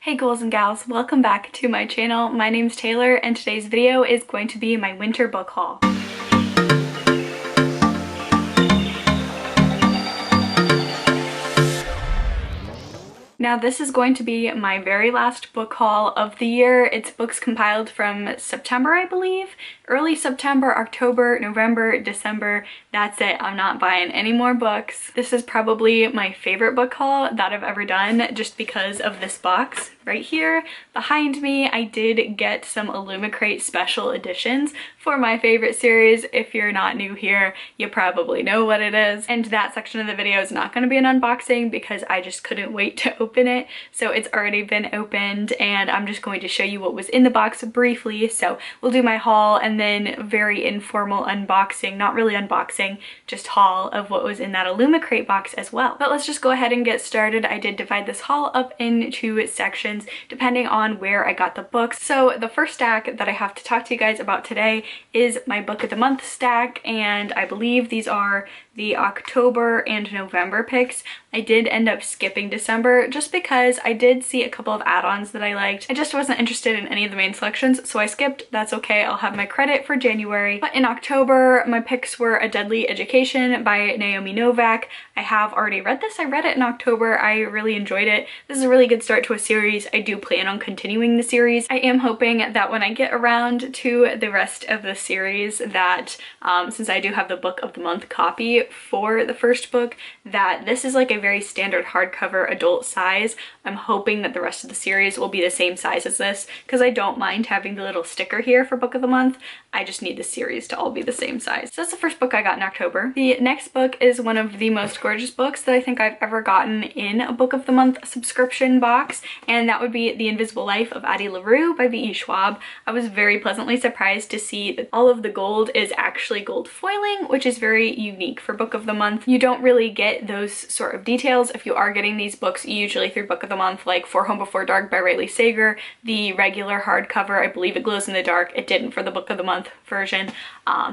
Hey ghouls and gals, welcome back to my channel. My name's Taylor and today's video is going to be my winter book haul. Now this is going to be my very last book haul of the year. It's books compiled from September, I believe. Early September, October, November, December. That's it. I'm not buying any more books. This is probably my favorite book haul that I've ever done just because of this box right here behind me. I did get some Illumicrate special editions for my favorite series. If you're not new here, you probably know what it is. And that section of the video is not going to be an unboxing because I just couldn't wait to open it. So it's already been opened and I'm just going to show you what was in the box briefly. So we'll do my haul and then very informal unboxing, not really unboxing, just haul of what was in that Illumicrate box as well. But let's just go ahead and get started. I did divide this haul up into sections depending on where I got the books. So the first stack that I have to talk to you guys about today is my book of the month stack, and I believe these are the October and November picks. I did end up skipping December just because I did see a couple of add-ons that I liked. I just wasn't interested in any of the main selections, so I skipped. That's okay, I'll have my credit for January. But in October, my picks were A Deadly Education by Naomi Novak. I have already read this. I read it in October. I really enjoyed it. This is a really good start to a series. I do plan on continuing the series. I am hoping that when I get around to the rest of the series that, since I do have the book of the month copy for the first book, that this is like a very standard hardcover adult size. I'm hoping that the rest of the series will be the same size as this because I don't mind having the little sticker here for book of the month. I just need the series to all be the same size. So that's the first book I got in October. The next book is one of the most gorgeous books that I think I've ever gotten in a book of the month subscription box, and that would be The Invisible Life of Addie LaRue by V.E. Schwab. I was very pleasantly surprised to see that all of the gold is actually gold foiling, which is very unique for book of the month. You don't really get those sort of details if you are getting these books usually through book of the month, like For Home Before Dark by Riley Sager. The regular hardcover, I believe it glows in the dark. It didn't for the book of the month version.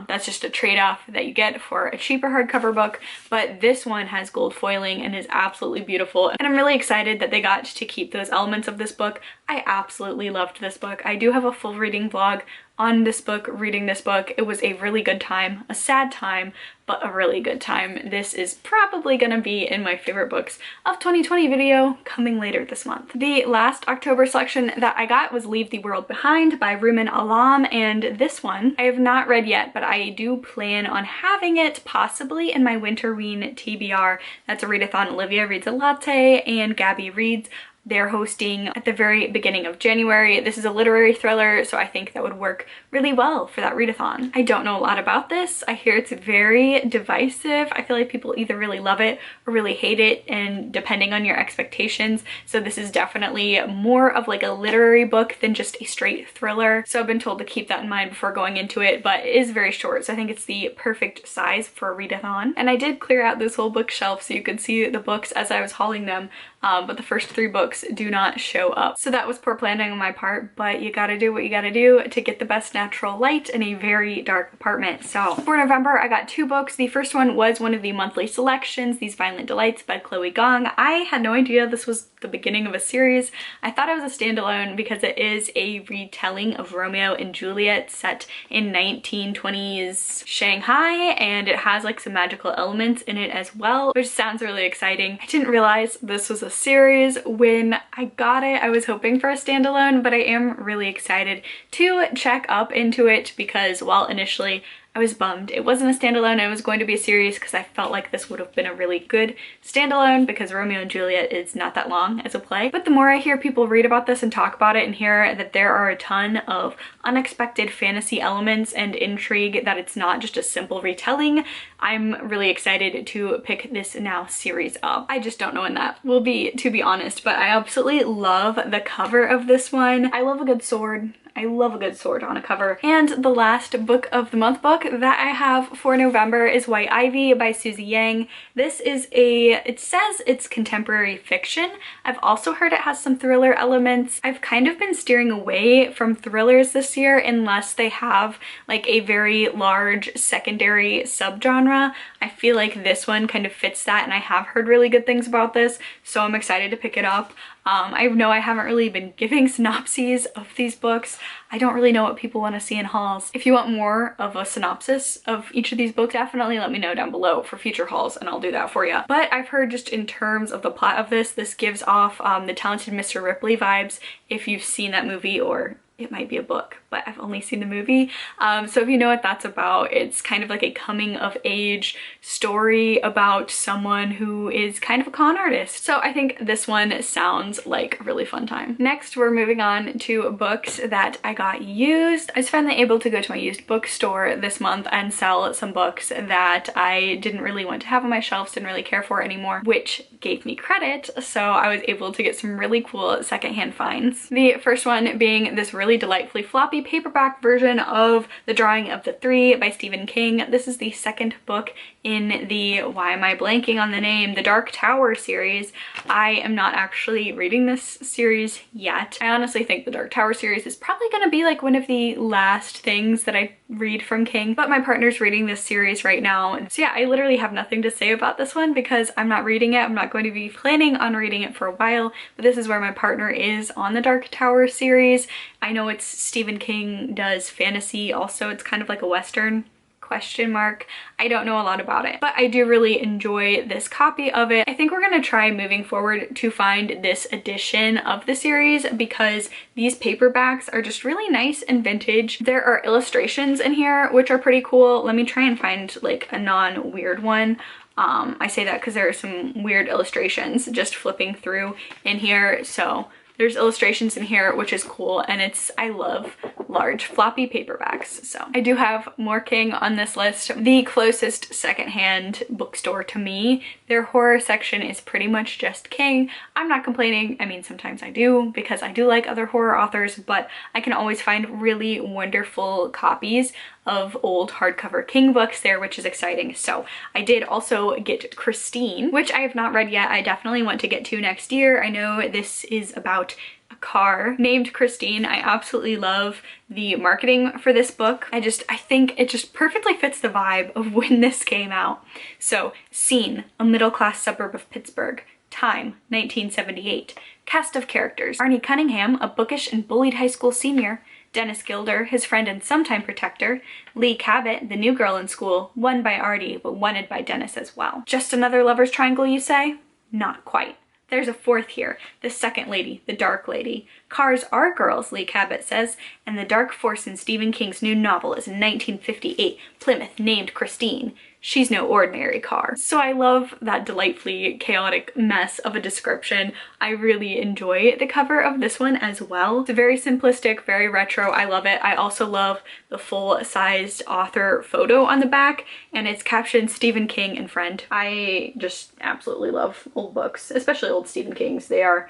That's just a trade-off that you get for a cheaper hardcover book, but this one has gold foiling and is absolutely beautiful, and I'm really excited that they got to keep those elements of this book. I absolutely loved this book. I do have a full reading vlog on this book, reading this book. It was a really good time, a sad time, but a really good time. This is probably gonna be in my favorite books of 2020 video coming later this month. The last October selection that I got was Leave the World Behind by Rumen Alam, and this one I have not read yet, but I do plan on having it possibly in my Winterween TBR. That's a readathon Olivia Reads a Latte and Gabby reads. They're hosting at the very beginning of January. This is a literary thriller, so I think that would work really well for that readathon. I don't know a lot about this. I hear it's very divisive. I feel like people either really love it or really hate it, and depending on your expectations. So this is definitely more of like a literary book than just a straight thriller. So I've been told to keep that in mind before going into it, but it is very short, so I think it's the perfect size for a readathon. And I did clear out this whole bookshelf so you could see the books as I was hauling them, but the first 3 books do not show up. So that was poor planning on my part, but you gotta do what you gotta do to get the best natural light in a very dark apartment. So for November, I got 2 books. The first one was one of the monthly selections, These Violent Delights by Chloe Gong. I had no idea this was the beginning of a series. I thought it was a standalone because it is a retelling of Romeo and Juliet set in 1920s Shanghai, and it has like some magical elements in it as well, which sounds really exciting. I didn't realize this was a series when I got it. I was hoping for a standalone, but I am really excited to check up into it because while initially I was bummed it wasn't a standalone, it was going to be a series, because I felt like this would have been a really good standalone because Romeo and Juliet is not that long as a play. But the more I hear people read about this and talk about it and hear that there are a ton of unexpected fantasy elements and intrigue, that it's not just a simple retelling, I'm really excited to pick this now series up. I just don't know when that will be, to be honest, but I absolutely love the cover of this one. I love a good sword. I love a good sword on a cover. And the last book of the month book that I have for November is White Ivy by Susie Yang. This is it says it's contemporary fiction. I've also heard it has some thriller elements. I've kind of been steering away from thrillers this year unless they have like a very large secondary subgenre. I feel like this one kind of fits that, and I have heard really good things about this, so I'm excited to pick it up. I know I haven't really been giving synopses of these books. I don't really know what people want to see in hauls. If you want more of a synopsis of each of these books, definitely let me know down below for future hauls and I'll do that for you. But I've heard just in terms of the plot of this gives off the Talented Mr. Ripley vibes if you've seen that movie, or it might be a book, but I've only seen the movie. So if you know what that's about, it's kind of like a coming of age story about someone who is kind of a con artist. So I think this one sounds like a really fun time. Next, we're moving on to books that I got used. I was finally able to go to my used bookstore this month and sell some books that I didn't really want to have on my shelves, didn't really care for anymore, which gave me credit. So I was able to get some really cool secondhand finds. The first one being this really delightfully floppy paperback version of The Drawing of the Three by Stephen King. This is the second book in the, why am I blanking on the name, the Dark Tower series. I am not actually reading this series yet. I honestly think the Dark Tower series is probably gonna be like one of the last things that I read from King, but my partner's reading this series right now. And so yeah, I literally have nothing to say about this one because I'm not reading it. I'm not going to be planning on reading it for a while, but this is where my partner is on the Dark Tower series. I know it's Stephen King does fantasy also. It's kind of like a Western, question mark. I don't know a lot about it, but I do really enjoy this copy of it. I think we're gonna try moving forward to find this edition of the series because these paperbacks are just really nice and vintage. There are illustrations in here which are pretty cool. Let me try and find like a non-weird one. I say that because there are some weird illustrations just flipping through in here. So there's illustrations in here, which is cool, and I love large floppy paperbacks. So I do have more King on this list. The closest secondhand bookstore to me, their horror section is pretty much just King. I'm not complaining. I mean, sometimes I do because I do like other horror authors, but I can always find really wonderful copies of old hardcover King books there, which is exciting. So I did also get Christine, which I have not read yet. I definitely want to get to next year. I know this is about a car named Christine. I absolutely love the marketing for this book. I think it just perfectly fits the vibe of when this came out. So, scene, a middle-class suburb of Pittsburgh. Time, 1978. Cast of characters: Arnie Cunningham, a bookish and bullied high school senior; Dennis Gilder, his friend and sometime protector; Lee Cabot, the new girl in school, won by Artie, but wanted by Dennis as well. Just another lover's triangle, you say? Not quite. There's a fourth here, the second lady, the dark lady. Cars are girls, Lee Cabot says, and the dark force in Stephen King's new novel is in 1958, Plymouth named Christine. She's no ordinary car. So I love that delightfully chaotic mess of a description. I really enjoy the cover of this one as well. It's very simplistic, very retro. I love it. I also love the full-sized author photo on the back, and it's captioned Stephen King and friend. I just absolutely love old books, especially old Stephen King's. They're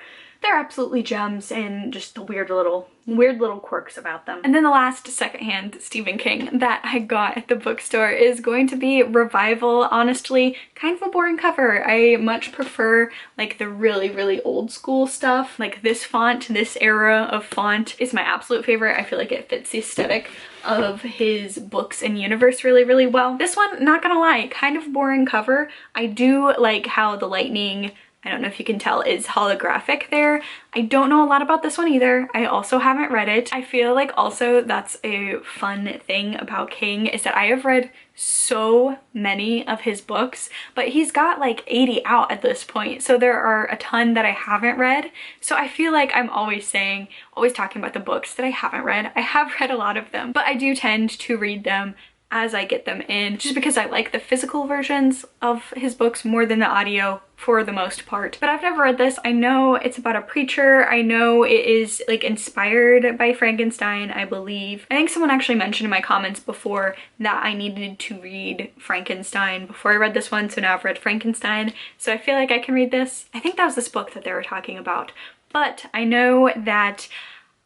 absolutely gems and just the weird little quirks about them. And then the last secondhand Stephen King that I got at the bookstore is going to be Revival. Honestly, kind of a boring cover. I much prefer like the really old school stuff. Like this font, this era of font is my absolute favorite. I feel like it fits the aesthetic of his books and universe really well. This one, not gonna lie, kind of boring cover. I do like how the lightning, I don't know if you can tell, is holographic there. I don't know a lot about this one either. I also haven't read it. I feel like also that's a fun thing about King is that I have read so many of his books, but he's got like 80 out at this point. So there are a ton that I haven't read. So I feel like I'm always talking about the books that I haven't read. I have read a lot of them, but I do tend to read them as I get them in, just because I like the physical versions of his books more than the audio for the most part. But I've never read this. I know it's about a preacher. I know it is like inspired by Frankenstein, I believe. I think someone actually mentioned in my comments before that I needed to read Frankenstein before I read this one, so now I've read Frankenstein. So I feel like I can read this. I think that was this book that they were talking about. But I know that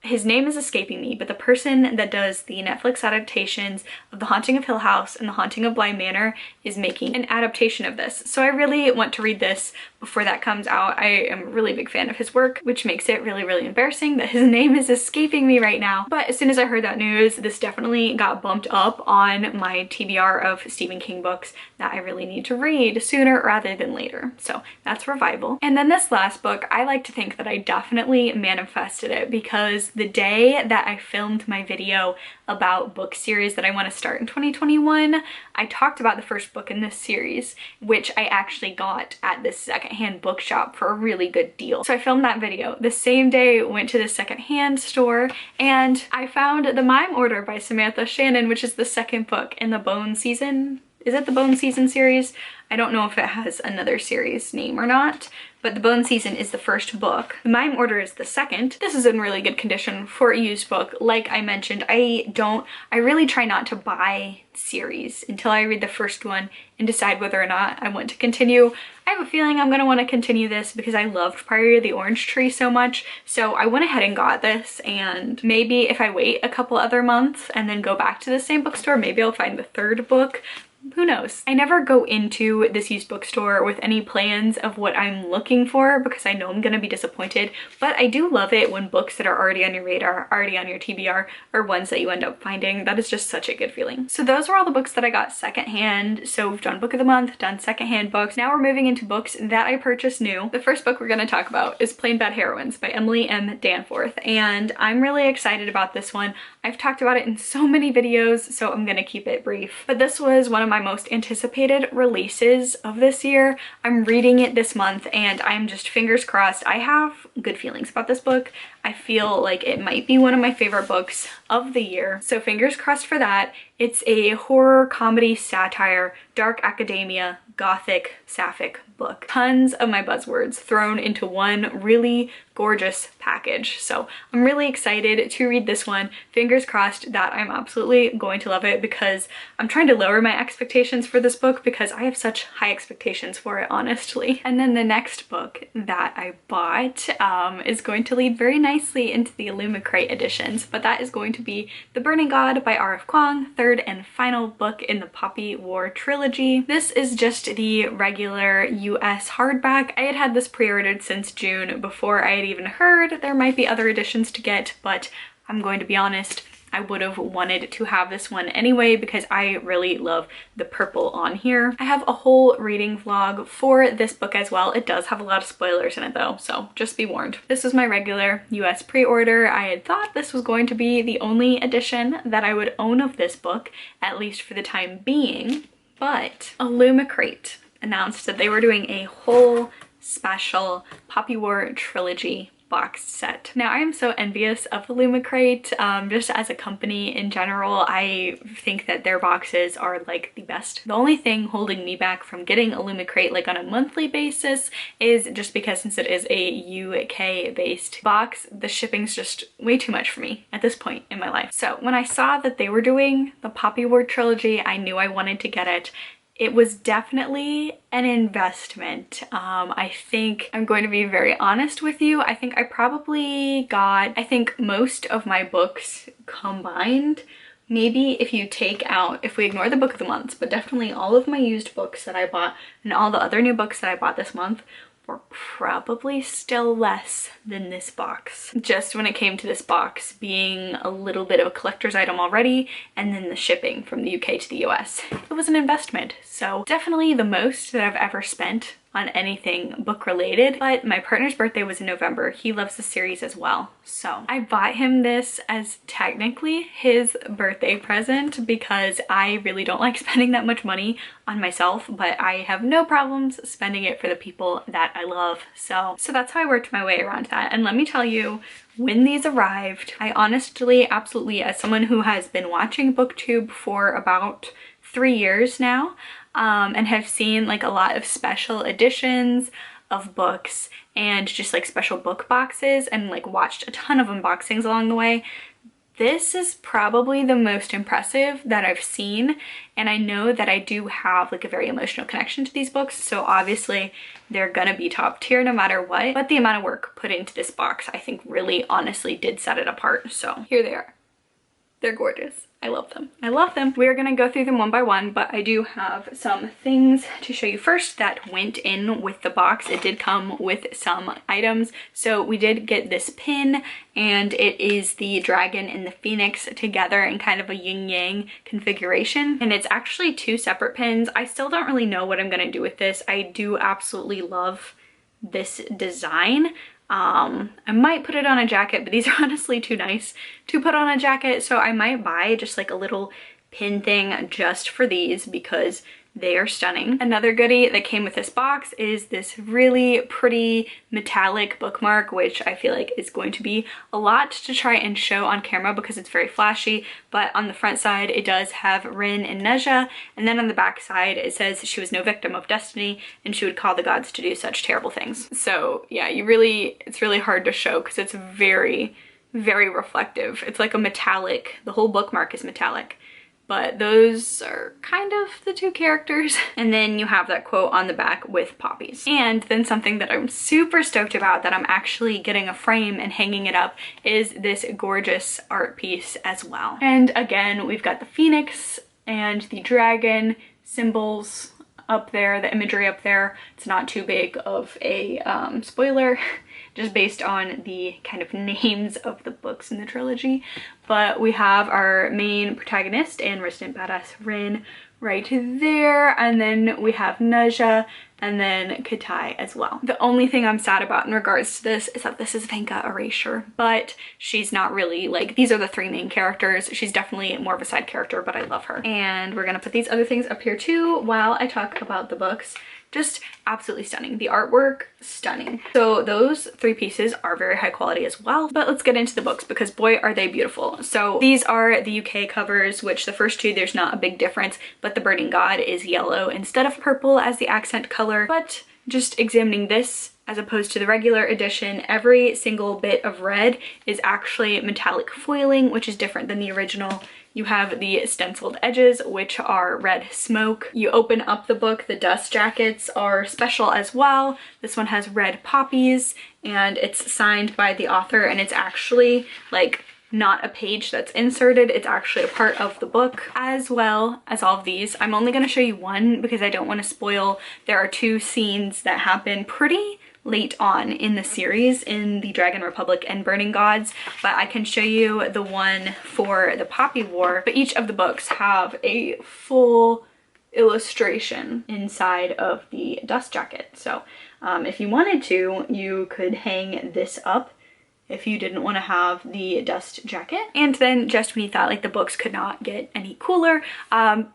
his name is escaping me, but the person that does the Netflix adaptations of The Haunting of Hill House and The Haunting of Bly Manor is making an adaptation of this. So I really want to read this, before that comes out. I am a really big fan of his work, which makes it really, really embarrassing that his name is escaping me right now. But as soon as I heard that news, this definitely got bumped up on my TBR of Stephen King books that I really need to read sooner rather than later. So that's Revival. And then this last book, I like to think that I definitely manifested it, because the day that I filmed my video about book series that I want to start in 2021, I talked about the first book in this series, which I actually got at this secondhand bookshop for a really good deal. So I filmed that video. The same day, went to the secondhand store, and I found The Mime Order by Samantha Shannon, which is the second book in the Bone Season. Is it the Bone Season series? I don't know if it has another series name or not, but the Bone Season is the first book. The Mime Order is the second. This is in really good condition for a used book. Like I mentioned, I really try not to buy series until I read the first one and decide whether or not I want to continue. I have a feeling I'm gonna want to continue this because I loved Priory of the Orange Tree so much, so I went ahead and got this, and maybe if I wait a couple other months and then go back to the same bookstore, maybe I'll find the third book. Who knows? I never go into this used bookstore with any plans of what I'm looking for because I know I'm gonna be disappointed, but I do love it when books that are already on your radar, already on your TBR, are ones that you end up finding. That is just such a good feeling. So those were all the books that I got secondhand. So we've done book of the month, done secondhand books. Now we're moving into books that I purchased new. The first book we're gonna talk about is Plain Bad Heroines by Emily M. Danforth, and I'm really excited about this one. I've talked about it in so many videos, so I'm gonna keep it brief. But this was one of my most anticipated releases of this year. I'm reading it this month and I'm just fingers crossed. I have good feelings about this book. I feel like it might be one of my favorite books of the year, so fingers crossed for that. It's a horror comedy satire, dark academia, gothic, sapphic book. Tons of my buzzwords thrown into one really gorgeous package. So I'm really excited to read this one. Fingers crossed that I'm absolutely going to love it, because I'm trying to lower my expectations for this book because I have such high expectations for it, honestly. And then the next book that I bought is going to lead very nicely into the Illumicrate editions, but that is going to be The Burning God by R.F. Kuang, third and final book in the Poppy War trilogy. This is just the regular US hardback. I had had this pre-ordered since June before I had even heard there might be other editions to get, but I'm going to be honest, I would have wanted to have this one anyway because I really love the purple on here. I have a whole reading vlog for this book as well. It does have a lot of spoilers in it though, so just be warned. This was my regular US pre-order. I had thought this was going to be the only edition that I would own of this book, at least for the time being, but Illumicrate announced that they were doing a whole special Poppy War trilogy box set. Now I am so envious of Illumicrate, just as a company in general. I think that their boxes are like the best. The only thing holding me back from getting Illumicrate like on a monthly basis is just because since it is a UK based box, the shipping's just way too much for me at this point in my life. So when I saw that they were doing the Poppy War trilogy, I knew I wanted to get it. It was definitely an investment. I think I'm going to be very honest with you. I think I probably got, most of my books combined, maybe if you take out, if we ignore the book of the months, but definitely all of my used books that I bought and all the other new books that I bought this month were probably still less than this box. Just when it came to this box being a little bit of a collector's item already, and then the shipping from the UK to the US. It was an investment, so definitely the most that I've ever spent on anything book related, but my partner's birthday was in November. He loves the series as well. So I bought him this as technically his birthday present because I really don't like spending that much money on myself, but I have no problems spending it for the people that I love. So that's how I worked my way around that. And let me tell you, when these arrived, I honestly, absolutely, as someone who has been watching BookTube for about 3 years now, and have seen like a lot of special editions of books and just like special book boxes and like watched a ton of unboxings along the way, this is probably the most impressive that I've seen. And I know that I do have like a very emotional connection to these books, so obviously they're gonna be top tier no matter what, but the amount of work put into this box I think really honestly did set it apart. So here they are. They're gorgeous. I love them. I love them. We're gonna go through them one by one, but I do have some things to show you first that went in with the box. It did come with some items. So we did get this pin, and it is the dragon and the phoenix together in kind of a yin-yang configuration. And it's actually two separate pins. I still don't really know what I'm gonna do with this. I do absolutely love this design. I might put it on a jacket, but these are honestly too nice to put on a jacket, so I might buy just like a little pin thing just for these because they are stunning. Another goodie that came with this box is this really pretty metallic bookmark, which I feel like is going to be a lot to try and show on camera because it's very flashy, but on the front side it does have Rin and Neja, and then on the back side it says she was no victim of destiny and she would call the gods to do such terrible things. So yeah, it's really hard to show because it's very, very reflective. It's like a metallic, the whole bookmark is metallic. But those are kind of the two characters. And then you have that quote on the back with poppies. And then something that I'm super stoked about that I'm actually getting a frame and hanging it up is this gorgeous art piece as well. And again, we've got the phoenix and the dragon symbols up there, the imagery up there. It's not too big of a spoiler, just based on the kind of names of the books in the trilogy. But we have our main protagonist and resident badass Rin right there, and then we have Neja and then Katai as well. The only thing I'm sad about in regards to this is that this is Venka Erasure, but she's not really like, these are the three main characters. She's definitely more of a side character, but I love her. And we're gonna put these other things up here too while I talk about the books. Just absolutely stunning. The artwork, stunning. So those three pieces are very high quality as well, but let's get into the books because boy are they beautiful. So these are the UK covers, which the first two there's not a big difference, but the Burning God is yellow instead of purple as the accent color. But just examining this as opposed to the regular edition, every single bit of red is actually metallic foiling, which is different than the original. You have the stenciled edges, which are red smoke. You open up the book, the dust jackets are special as well. This one has red poppies and it's signed by the author, and it's actually like not a page that's inserted, it's actually a part of the book, as well as all of these. I'm only going to show you one because I don't want to spoil. There are two scenes that happen pretty late on in the series in the Dragon Republic and Burning Gods, but I can show you the one for the Poppy War. But each of the books have a full illustration inside of the dust jacket. So if you wanted to, you could hang this up if you didn't want to have the dust jacket. And then just when you thought like the books could not get any cooler,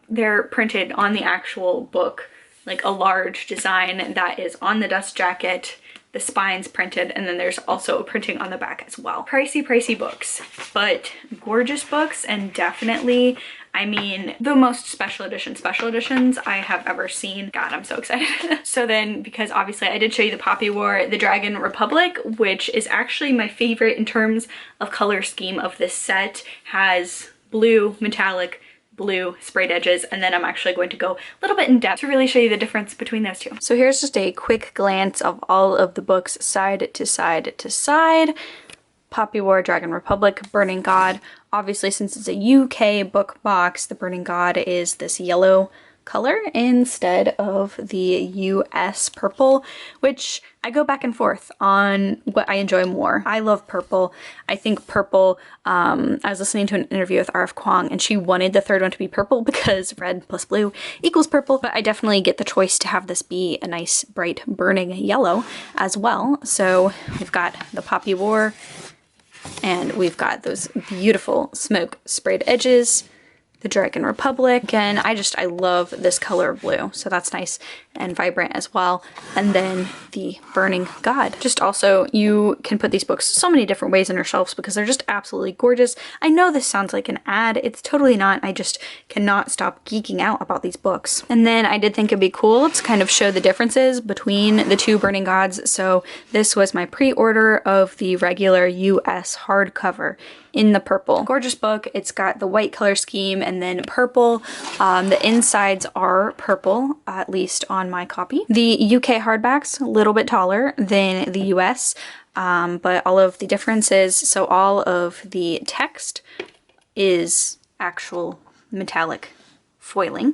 they're printed on the actual book, like a large design that is on the dust jacket, the spine's printed, and then there's also a printing on the back as well. Pricey books, but gorgeous books, and definitely, I mean, the most special editions I have ever seen. God, I'm so excited. So then, because obviously I did show you the Poppy War, the Dragon Republic, which is actually my favorite in terms of color scheme of this set, has blue, metallic, blue sprayed edges, and then I'm actually going to go a little bit in depth to really show you the difference between those two. So here's just a quick glance of all of the books side to side to side. Poppy War, Dragon Republic, Burning God. Obviously, since it's a UK book box, the Burning God is this yellow color instead of the US purple, which I go back and forth on what I enjoy more. I love purple. I think purple, I was listening to an interview with R.F. Kwong and she wanted the third one to be purple because red plus blue equals purple, but I definitely get the choice to have this be a nice bright burning yellow as well. So we've got the Poppy War and we've got those beautiful smoke sprayed edges, the Dragon Republic, and I love this color of blue, so that's nice and vibrant as well. And then the Burning God. Just also, you can put these books so many different ways on your shelves because they're just absolutely gorgeous. I know this sounds like an ad, it's totally not. I just cannot stop geeking out about these books. And then I did think it'd be cool to kind of show the differences between the two Burning Gods, so this was my pre-order of the regular US hardcover in the purple. Gorgeous book. It's got the white color scheme and then purple. The insides are purple, at least on my copy. The UK hardback's a little bit taller than the US, but all of the differences, so all of the text is actual metallic foiling,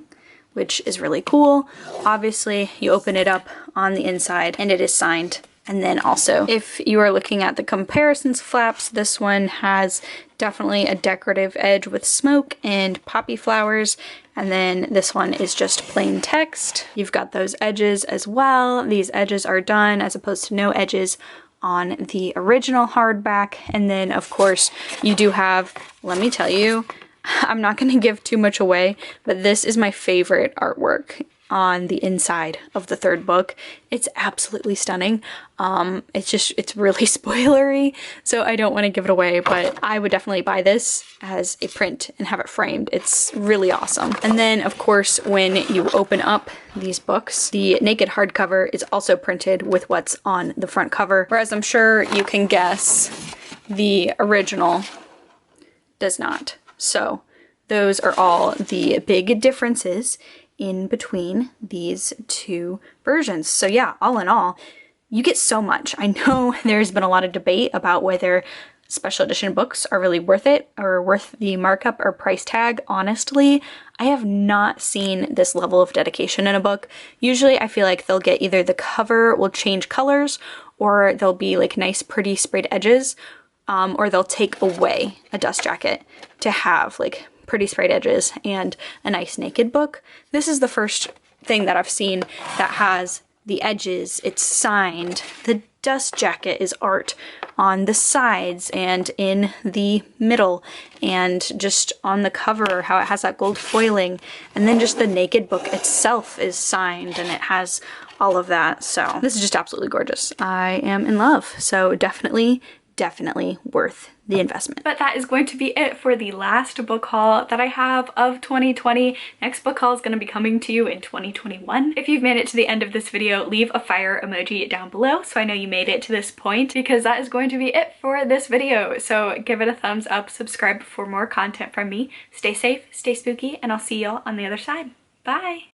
which is really cool. Obviously, you open it up on the inside and it is signed. And then also, if you are looking at the comparisons flaps, this one has definitely a decorative edge with smoke and poppy flowers. And then this one is just plain text. You've got those edges as well. These edges are done as opposed to no edges on the original hardback. And then of course you do have, let me tell you, I'm not going to give too much away, but this is my favorite artwork on the inside of the third book. It's absolutely stunning. It's really spoilery, so I don't want to give it away, but I would definitely buy this as a print and have it framed. It's really awesome. And then of course, when you open up these books, the naked hardcover is also printed with what's on the front cover, whereas I'm sure you can guess the original does not. So those are all the big differences in between these two versions. So yeah, all in all, you get so much. I know there's been a lot of debate about whether special edition books are really worth it or worth the markup or price tag. Honestly, I have not seen this level of dedication in a book. Usually I feel like they'll get either the cover will change colors or there'll be like nice pretty sprayed edges, or they'll take away a dust jacket to have like pretty sprayed edges and a nice naked book. This is the first thing that I've seen that has the edges, it's signed, the dust jacket is art on the sides and in the middle, and just on the cover how it has that gold foiling, and then just the naked book itself is signed and it has all of that. So this is just absolutely gorgeous. I am in love. So definitely worth the investment. But that is going to be it for the last book haul that I have of 2020. Next book haul is going to be coming to you in 2021. If you've made it to the end of this video, leave a fire emoji down below so I know you made it to this point, because that is going to be it for this video. So give it a thumbs up, subscribe for more content from me. Stay safe, stay spooky, and I'll see y'all on the other side. Bye!